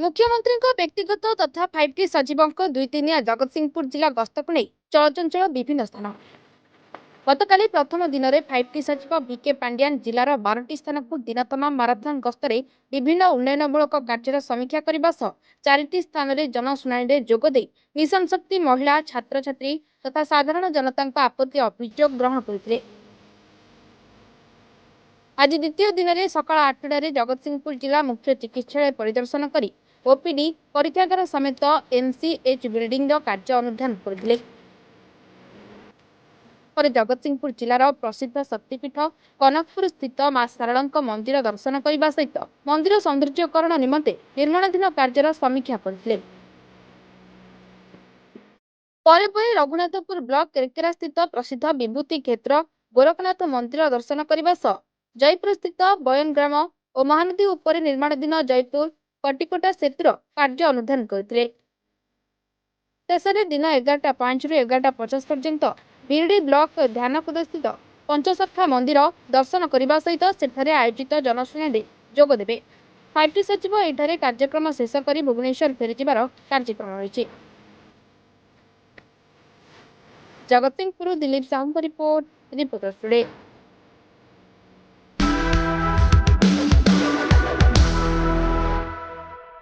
मुख्यमंत्री व्यक्तिगत तथा 5T सचिवों दुई दिनिया जगतसिंहपुर जिला गस्त को नहीं चलचंचल विभिन्न स्थान। गतकाली प्रथम दिन में 5T सचिव बीके पांड्यान जिलार 12टी स्थान को दिनतमा माराथन गस्तर विभिन्न उन्नयनमूलक कार्यर समीक्षा करने सह 4टी स्थान में जनशुणाणी जोगदे मिशन शक्ति महिला छात्र छात्री तथा साधारण जनता आपत्ति अभियोग ग्रहण करते। आज द्वितीय दिन में सकाल 8टार जगतसिंहपुर जिला मुख्य चिकित्सालय परिदर्शन कर ओपीडी परीक्षागार समेत एमसीएच बिल्डिंग कार्य अनुधान करते। जगतसिंहपुर जिलार प्रसिद्ध शक्तिपीठ कनकपुर स्थित मां शारदा मंदिर दर्शन करने सहित मंदिर सौंदर्यकरण निमंते निर्माणाधीन कार्यर समीक्षा करते। रघुनाथपुर ब्लॉक केरकेरा स्थित प्रसिद्ध विभूति क्षेत्र गोरखनाथ मंदिर दर्शन करने सह जयपुर स्थित बयन ग्राम और महानदी उपर निर्माणाधीन जयपुर कटिकोटा सेतुर कार्य अनुधान करते। शेष दिन 11:05 रु 11:50 पर्यंत बिरडी ब्लॉक ध्यानकुद स्थित पंचसखा मंदिर दर्शन करने सहित सेठारे आयोजित जनशुणाणी जोगदेवे। 5T सचिव एठारे कार्यक्रम शेष कर भुवनेश्वर फेरीजार कार्यक्रम रही। Jagatsinghpur Dilip Sahu report reporter today.